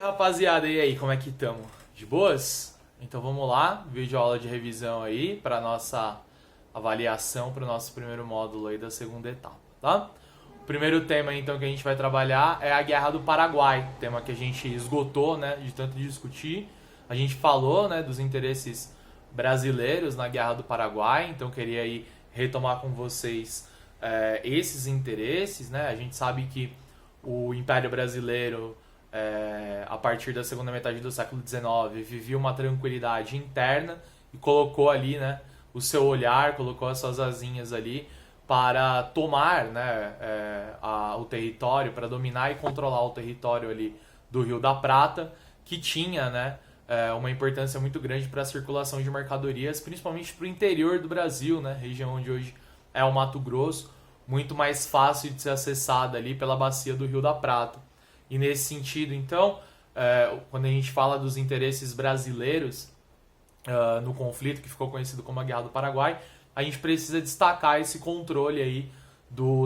Rapaziada, e aí, como é que estamos? De boas? Então vamos lá, vídeo aula de revisão aí para nossa avaliação para o nosso primeiro módulo aí da segunda etapa, tá? O primeiro tema então que a gente vai trabalhar é a Guerra do Paraguai, tema que a gente esgotou, né, de tanto discutir. A gente falou, né, dos interesses brasileiros na Guerra do Paraguai, então queria aí retomar com vocês esses interesses, né? A gente sabe que o Império Brasileiro a partir da segunda metade do século XIX, vivia uma tranquilidade interna e colocou ali, né, o seu olhar, colocou as suas asinhas ali para tomar, né, o território, para dominar e controlar o território ali do Rio da Prata, que tinha, né, uma importância muito grande para a circulação de mercadorias, principalmente para o interior do Brasil, né, região onde hoje é o Mato Grosso, muito mais fácil de ser acessada ali pela bacia do Rio da Prata. E nesse sentido, então, quando a gente fala dos interesses brasileiros no conflito, que ficou conhecido como a Guerra do Paraguai, a gente precisa destacar esse controle aí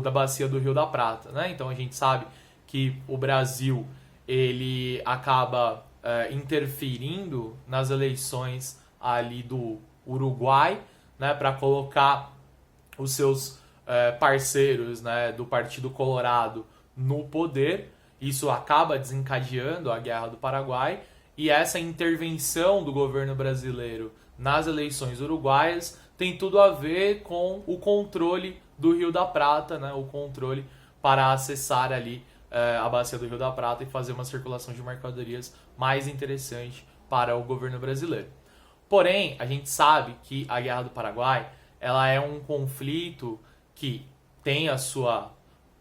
da bacia do Rio da Prata, né? Então a gente sabe que o Brasil ele acaba interferindo nas eleições ali do Uruguai, né, para colocar os seus parceiros, né, do Partido Colorado no poder. Isso acaba desencadeando a Guerra do Paraguai e essa intervenção do governo brasileiro nas eleições uruguaias tem tudo a ver com o controle do Rio da Prata, né? O controle para acessar ali a bacia do Rio da Prata e fazer uma circulação de mercadorias mais interessante para o governo brasileiro. Porém, a gente sabe que a Guerra do Paraguai ela é um conflito que tem a sua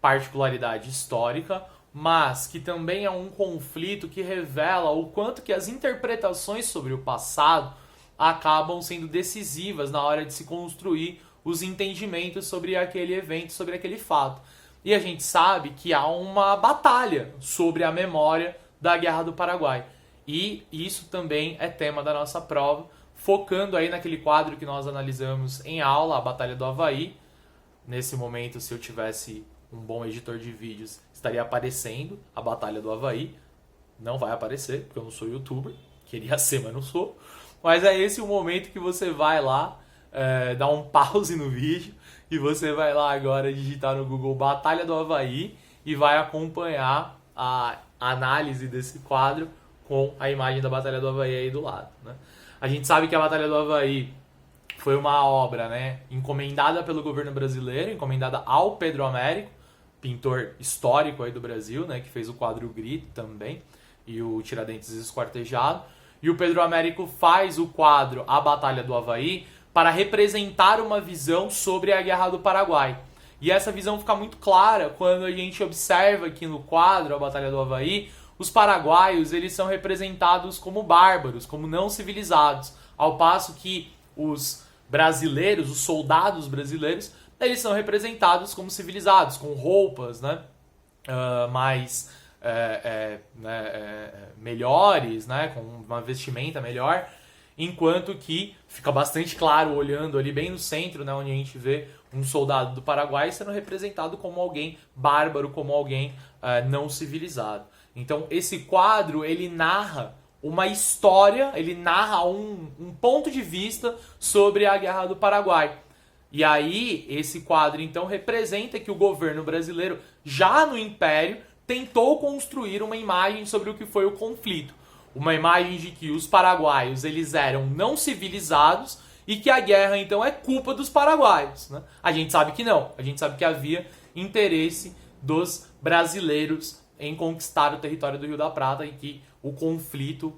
particularidade histórica, mas que também é um conflito que revela o quanto que as interpretações sobre o passado acabam sendo decisivas na hora de se construir os entendimentos sobre aquele evento, sobre aquele fato. E a gente sabe que há uma batalha sobre a memória da Guerra do Paraguai. E isso também é tema da nossa prova, focando aí naquele quadro que nós analisamos em aula, a Batalha do Avaí. Nesse momento, se eu tivesse um bom editor de vídeos, estaria aparecendo a Batalha do Avaí. Não vai aparecer, porque eu não sou youtuber. Queria ser, mas não sou. Mas é esse o momento que você vai lá, dar um pause no vídeo, e você vai lá agora digitar no Google Batalha do Avaí e vai acompanhar a análise desse quadro com a imagem da Batalha do Avaí aí do lado, né? A gente sabe que a Batalha do Avaí foi uma obra, né, encomendada pelo governo brasileiro, encomendada ao Pedro Américo, pintor histórico aí do Brasil, né, que fez o quadro O Grito também, e o Tiradentes Esquartejado. E o Pedro Américo faz o quadro A Batalha do Avaí para representar uma visão sobre a Guerra do Paraguai. E essa visão fica muito clara quando a gente observa aqui no quadro A Batalha do Avaí, os paraguaios eles são representados como bárbaros, como não civilizados, ao passo que os brasileiros, os soldados brasileiros, eles são representados como civilizados, com roupas, né, mais melhores, né, com uma vestimenta melhor, enquanto que fica bastante claro, olhando ali bem no centro, né, onde a gente vê um soldado do Paraguai sendo representado como alguém bárbaro, como alguém não civilizado. Então esse quadro, ele narra uma história, ele narra um ponto de vista sobre a Guerra do Paraguai. E aí, esse quadro, então, representa que o governo brasileiro, já no Império, tentou construir uma imagem sobre o que foi o conflito. Uma imagem de que os paraguaios, eles eram não civilizados e que a guerra, então, é culpa dos paraguaios, né? A gente sabe que não. A gente sabe que havia interesse dos brasileiros em conquistar o território do Rio da Prata e que o conflito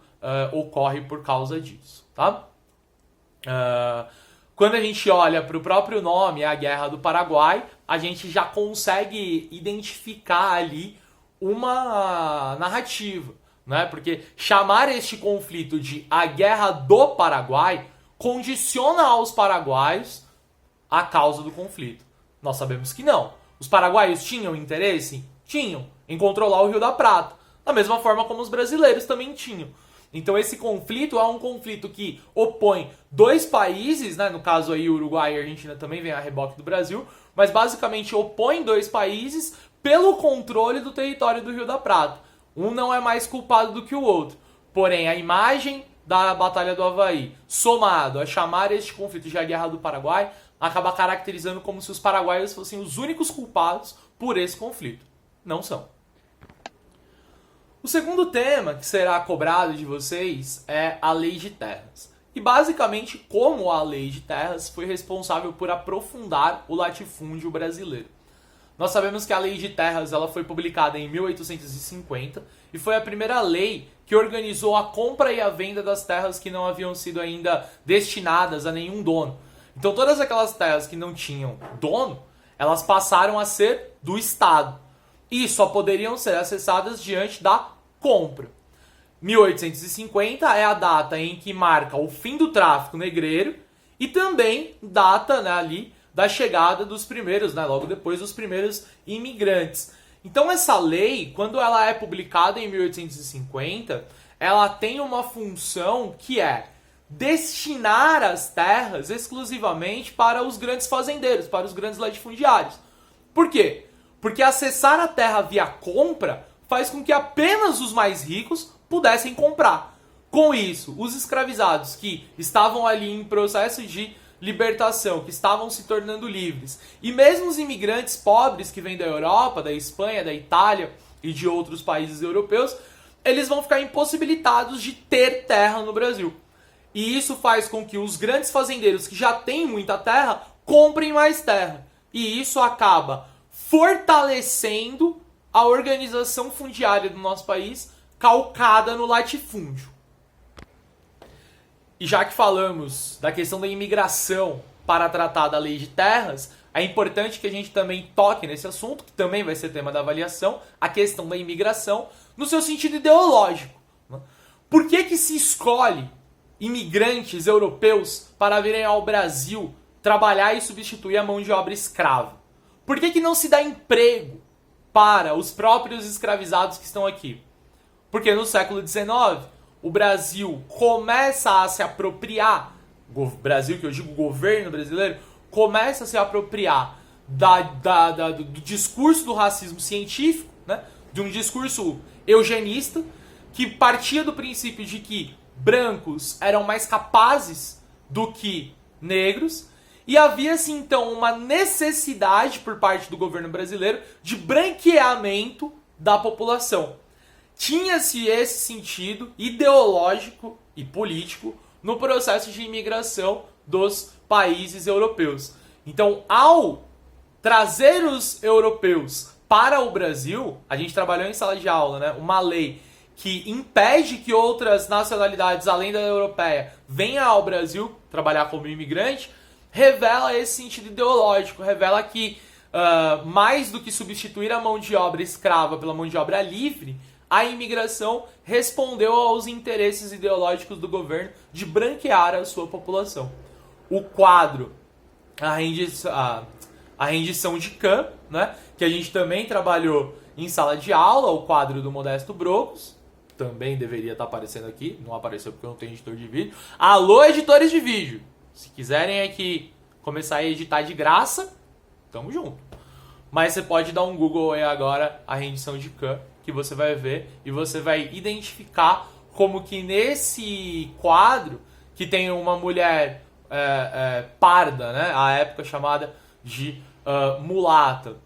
ocorre por causa disso, tá? Quando a gente olha para o próprio nome, a Guerra do Paraguai, a gente já consegue identificar ali uma narrativa, né? Porque chamar este conflito de a Guerra do Paraguai condiciona aos paraguaios a causa do conflito. Nós sabemos que não. Os paraguaios tinham interesse? Tinham, em controlar o Rio da Prata. Da mesma forma como os brasileiros também tinham. Então esse conflito é um conflito que opõe dois países, né? No caso aí Uruguai e Argentina também vem a reboque do Brasil, mas basicamente opõe dois países pelo controle do território do Rio da Prata. Um não é mais culpado do que o outro. Porém, a imagem da Batalha do Havaí, somado a chamar este conflito de a Guerra do Paraguai, acaba caracterizando como se os paraguaios fossem os únicos culpados por esse conflito. Não são. O segundo tema que será cobrado de vocês é a Lei de Terras. E basicamente como a Lei de Terras foi responsável por aprofundar o latifúndio brasileiro. Nós sabemos que a Lei de Terras ela foi publicada em 1850 e foi a primeira lei que organizou a compra e a venda das terras que não haviam sido ainda destinadas a nenhum dono. Então todas aquelas terras que não tinham dono, elas passaram a ser do Estado e só poderiam ser acessadas diante da compra. 1850 é a data em que marca o fim do tráfico negreiro e também data, né, ali da chegada dos primeiros, né, logo depois dos primeiros imigrantes. Então essa lei, quando ela é publicada em 1850, ela tem uma função que é destinar as terras exclusivamente para os grandes fazendeiros, para os grandes latifundiários. Por quê? Porque acessar a terra via compra faz com que apenas os mais ricos pudessem comprar. Com isso, os escravizados que estavam ali em processo de libertação, que estavam se tornando livres, e mesmo os imigrantes pobres que vêm da Europa, da Espanha, da Itália e de outros países europeus, eles vão ficar impossibilitados de ter terra no Brasil. E isso faz com que os grandes fazendeiros que já têm muita terra comprem mais terra. E isso acaba fortalecendo a organização fundiária do nosso país, calcada no latifúndio. E já que falamos da questão da imigração para tratar da Lei de Terras, é importante que a gente também toque nesse assunto, que também vai ser tema da avaliação, a questão da imigração, no seu sentido ideológico. Por que se escolhe imigrantes europeus para virem ao Brasil trabalhar e substituir a mão de obra escrava? Por que não se dá emprego para os próprios escravizados que estão aqui? Porque no século XIX, o Brasil começa a se apropriar, o Brasil, que eu digo governo brasileiro, começa a se apropriar do discurso do racismo científico, né? De um discurso eugenista, que partia do princípio de que brancos eram mais capazes do que negros, e havia-se então uma necessidade por parte do governo brasileiro de branqueamento da população. Tinha-se esse sentido ideológico e político no processo de imigração dos países europeus. Então, ao trazer os europeus para o Brasil, a gente trabalhou em sala de aula, né, uma lei que impede que outras nacionalidades, além da europeia, venham ao Brasil trabalhar como imigrante, revela esse sentido ideológico, revela que mais do que substituir a mão de obra escrava pela mão de obra livre, a imigração respondeu aos interesses ideológicos do governo de branquear a sua população. O quadro, a rendição de Cã, né, que a gente também trabalhou em sala de aula, o quadro do Modesto Brocos, também deveria estar aparecendo aqui, não apareceu porque eu não tenho editor de vídeo. Alô, editores de vídeo! Se quiserem aqui começar a editar de graça, tamo junto. Mas você pode dar um Google aí agora, a rendição de Cã, que você vai ver e você vai identificar como que nesse quadro, que tem uma mulher parda, né, à época chamada de mulata,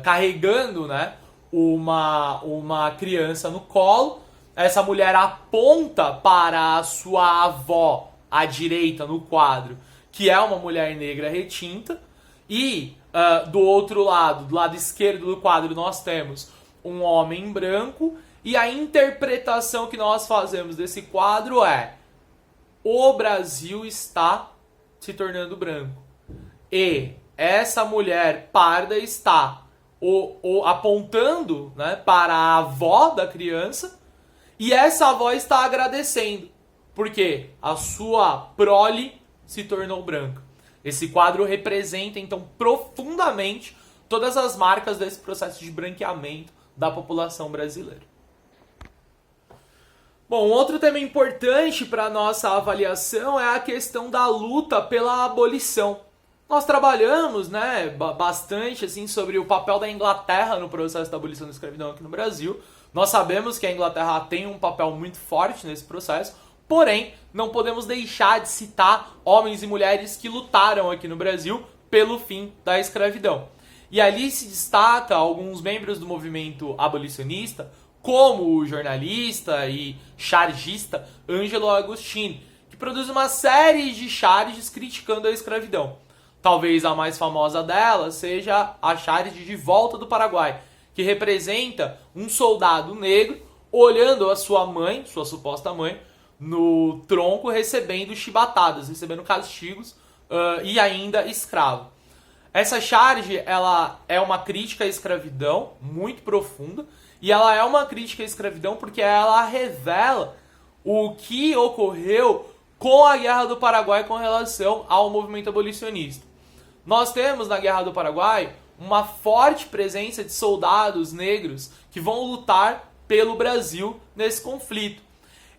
carregando, né, uma criança no colo, essa mulher aponta para a sua avó à direita no quadro, que é uma mulher negra retinta, e do outro lado, do lado esquerdo do quadro, nós temos um homem branco, e a interpretação que nós fazemos desse quadro é: o Brasil está se tornando branco. E essa mulher parda está apontando, né, para a avó da criança, e essa avó está agradecendo, porque a sua prole se tornou branca. Esse quadro representa, então, profundamente todas as marcas desse processo de branqueamento da população brasileira. Bom, outro tema importante para a nossa avaliação é a questão da luta pela abolição. Nós trabalhamos, né, bastante assim, sobre o papel da Inglaterra no processo da abolição da escravidão aqui no Brasil, Nós sabemos que a Inglaterra tem um papel muito forte nesse processo, porém, não podemos deixar de citar homens e mulheres que lutaram aqui no Brasil pelo fim da escravidão. E ali se destaca alguns membros do movimento abolicionista, como o jornalista e chargista Angelo Agostini, que produz uma série de charges criticando a escravidão. Talvez a mais famosa delas seja a charge de Volta do Paraguai, que representa um soldado negro olhando a sua mãe, sua suposta mãe, no tronco recebendo chibatadas, recebendo castigos e ainda escravo. Essa charge, ela é uma crítica à escravidão muito profunda, e ela é uma crítica à escravidão porque ela revela o que ocorreu com a Guerra do Paraguai com relação ao movimento abolicionista. Nós temos na Guerra do Paraguai uma forte presença de soldados negros que vão lutar pelo Brasil nesse conflito.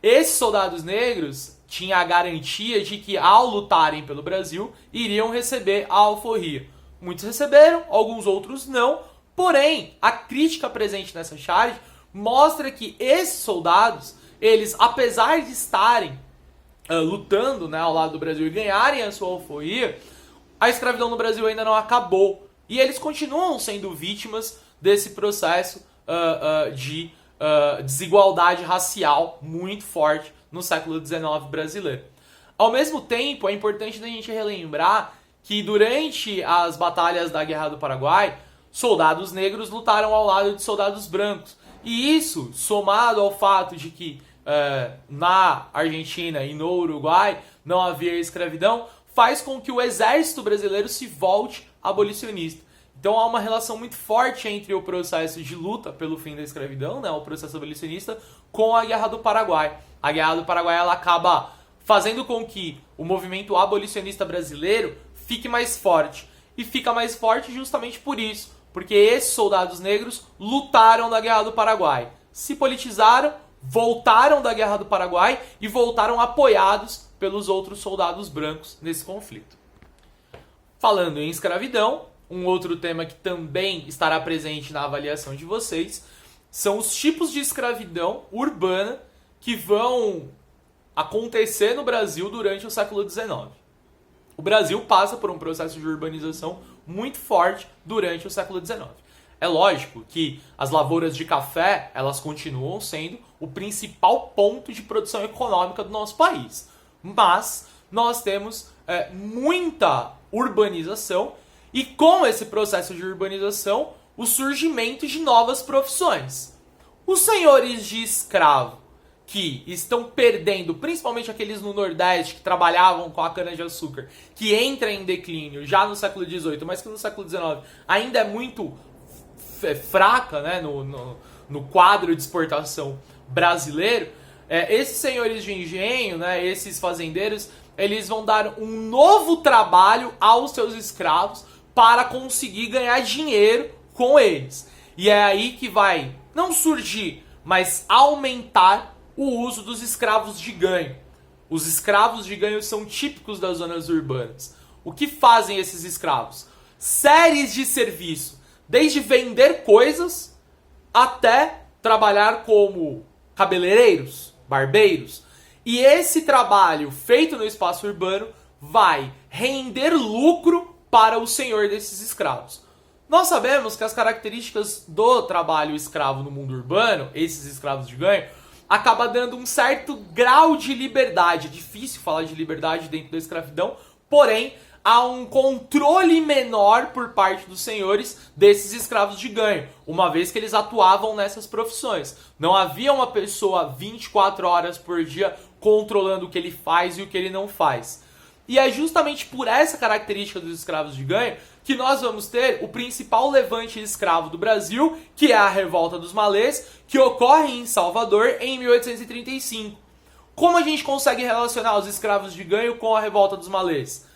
Esses soldados negros tinham a garantia de que, ao lutarem pelo Brasil, iriam receber a alforria. Muitos receberam, alguns outros não, porém, a crítica presente nessa charge mostra que esses soldados, eles, apesar de estarem lutando, né, ao lado do Brasil e ganharem a sua alforria, a escravidão no Brasil ainda não acabou. E eles continuam sendo vítimas desse processo de desigualdade racial muito forte no século XIX brasileiro. Ao mesmo tempo, é importante a gente relembrar que durante as batalhas da Guerra do Paraguai, soldados negros lutaram ao lado de soldados brancos. E isso, somado ao fato de que na Argentina e no Uruguai não havia escravidão, faz com que o exército brasileiro se volte abolicionista. Então há uma relação muito forte entre o processo de luta pelo fim da escravidão, né, o processo abolicionista, com a Guerra do Paraguai. A Guerra do Paraguai ela acaba fazendo com que o movimento abolicionista brasileiro fique mais forte. E fica mais forte justamente por isso, porque esses soldados negros lutaram na Guerra do Paraguai, se politizaram, voltaram da Guerra do Paraguai e voltaram apoiados pelos outros soldados brancos nesse conflito. Falando em escravidão, um outro tema que também estará presente na avaliação de vocês são os tipos de escravidão urbana que vão acontecer no Brasil durante o século XIX. O Brasil passa por um processo de urbanização muito forte durante o século XIX. É lógico que as lavouras de café, elas continuam sendo o principal ponto de produção econômica do nosso país. Mas nós temos muita urbanização e com esse processo de urbanização, o surgimento de novas profissões. Os senhores de escravo que estão perdendo, principalmente aqueles no Nordeste que trabalhavam com a cana-de-açúcar, que entra em declínio já no século XVIII, mas que no século XIX ainda é muito fraca, né, no quadro de exportação brasileiro, esses senhores de engenho, né, esses fazendeiros, eles vão dar um novo trabalho aos seus escravos para conseguir ganhar dinheiro com eles. E é aí que vai não surgir, mas aumentar o uso dos escravos de ganho. Os escravos de ganho são típicos das zonas urbanas. O que fazem esses escravos? Séries de serviço, desde vender coisas até trabalhar como cabeleireiros, barbeiros. E esse trabalho feito no espaço urbano vai render lucro para o senhor desses escravos. Nós sabemos que as características do trabalho escravo no mundo urbano, esses escravos de ganho, acaba dando um certo grau de liberdade. É difícil falar de liberdade dentro da escravidão, porém, há um controle menor por parte dos senhores desses escravos de ganho, uma vez que eles atuavam nessas profissões. Não havia uma pessoa 24 horas por dia controlando o que ele faz e o que ele não faz. E é justamente por essa característica dos escravos de ganho que nós vamos ter o principal levante escravo do Brasil, que é a Revolta dos Malês, que ocorre em Salvador em 1835. Como a gente consegue relacionar os escravos de ganho com a Revolta dos Malês?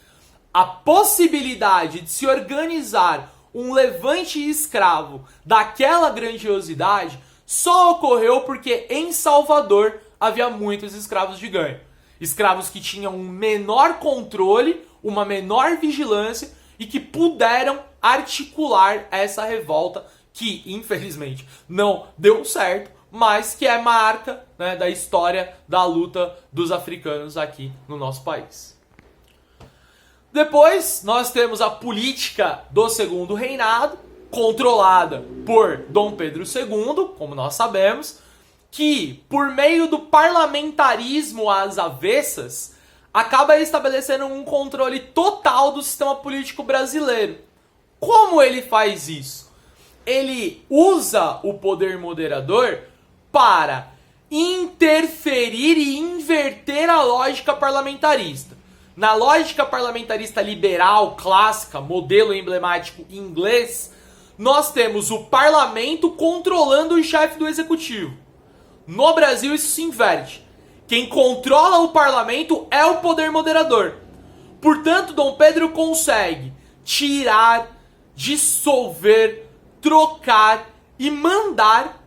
A possibilidade de se organizar um levante escravo daquela grandiosidade só ocorreu porque em Salvador havia muitos escravos de ganho. Escravos que tinham um menor controle, uma menor vigilância e que puderam articular essa revolta que, infelizmente, não deu certo, mas que é marca, né, da história da luta dos africanos aqui no nosso país. Depois, nós temos a política do Segundo Reinado, controlada por Dom Pedro II, como nós sabemos, que, por meio do parlamentarismo às avessas, acaba estabelecendo um controle total do sistema político brasileiro. Como ele faz isso? Ele usa o poder moderador para interferir e inverter a lógica parlamentarista. Na lógica parlamentarista liberal, clássica, modelo emblemático inglês, nós temos o parlamento controlando o chefe do executivo. No Brasil isso se inverte. Quem controla o parlamento é o poder moderador. Portanto, Dom Pedro consegue tirar, dissolver, trocar e mandar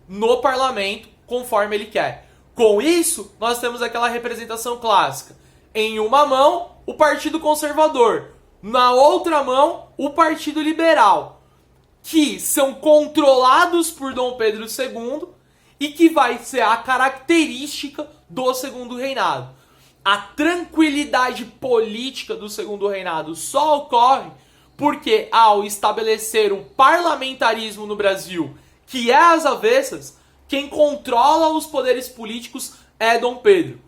no parlamento conforme ele quer. Com isso, nós temos aquela representação clássica. Em uma mão, o Partido Conservador. Na outra mão, o Partido Liberal. Que são controlados por Dom Pedro II e que vai ser a característica do Segundo Reinado. A tranquilidade política do Segundo Reinado só ocorre porque, ao estabelecer o parlamentarismo no Brasil, que é às avessas, quem controla os poderes políticos é Dom Pedro.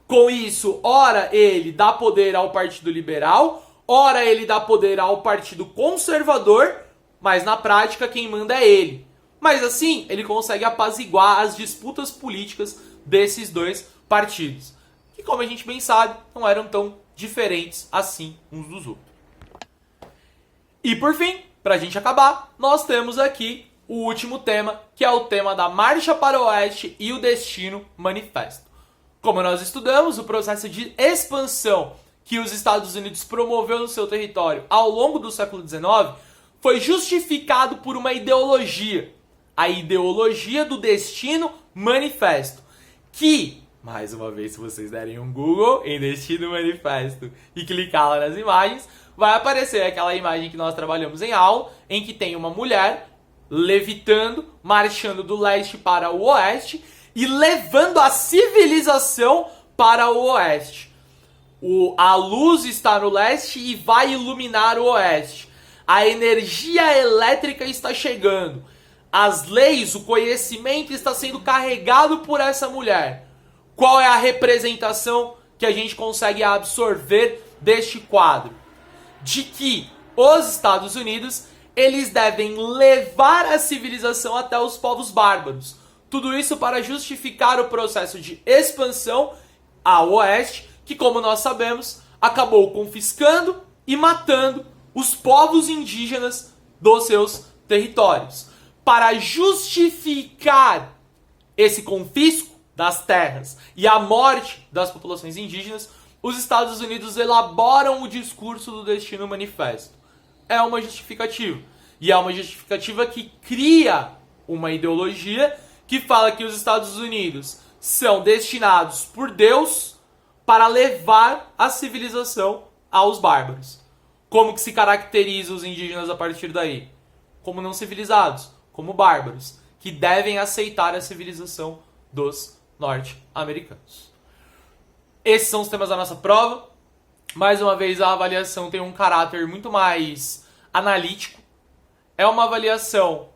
Com isso, ora ele dá poder ao Partido Liberal, ora ele dá poder ao Partido Conservador, mas na prática quem manda é ele. Mas assim, ele consegue apaziguar as disputas políticas desses dois partidos, que, como a gente bem sabe, não eram tão diferentes assim uns dos outros. E por fim, pra gente acabar, nós temos aqui o último tema, que é o tema da Marcha para o Oeste e o Destino Manifesto. Como nós estudamos, o processo de expansão que os Estados Unidos promoveu no seu território ao longo do século XIX foi justificado por uma ideologia, a ideologia do Destino Manifesto, que, mais uma vez, se vocês derem um Google em Destino Manifesto e clicar lá nas imagens, vai aparecer aquela imagem que nós trabalhamos em aula, em que tem uma mulher levitando, marchando do leste para o oeste e levando a civilização para o oeste. A luz está no leste e vai iluminar o oeste. A energia elétrica está chegando. As leis, o conhecimento está sendo carregado por essa mulher. Qual é a representação que a gente consegue absorver deste quadro? De que os Estados Unidos, eles devem levar a civilização até os povos bárbaros. Tudo isso para justificar o processo de expansão ao oeste, que, como nós sabemos, acabou confiscando e matando os povos indígenas dos seus territórios. Para justificar esse confisco das terras e a morte das populações indígenas, os Estados Unidos elaboram o discurso do Destino Manifesto. É uma justificativa. E é uma justificativa que cria uma ideologia que fala que os Estados Unidos são destinados por Deus para levar a civilização aos bárbaros. Como que se caracteriza os indígenas a partir daí? Como não civilizados, como bárbaros, que devem aceitar a civilização dos norte-americanos. Esses são os temas da nossa prova. Mais uma vez, a avaliação tem um caráter muito mais analítico. É uma avaliação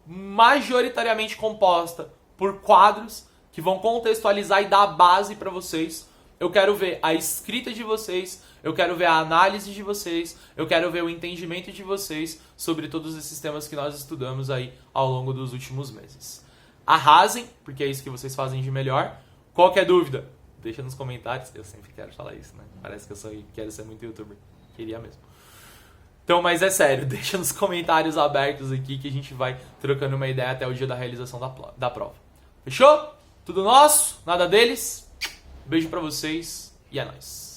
majoritariamente composta por quadros que vão contextualizar e dar base para vocês. Eu quero ver a escrita de vocês, eu quero ver a análise de vocês, eu quero ver o entendimento de vocês sobre todos esses temas que nós estudamos aí ao longo dos últimos meses. Arrasem, porque é isso que vocês fazem de melhor. Qualquer dúvida, deixa nos comentários. Eu sempre quero falar isso, né? Parece que eu quero ser muito youtuber. Queria mesmo. Então, mas é sério, deixa nos comentários abertos aqui que a gente vai trocando uma ideia até o dia da realização da prova. Fechou? Tudo nosso, nada deles. Beijo pra vocês e é nóis.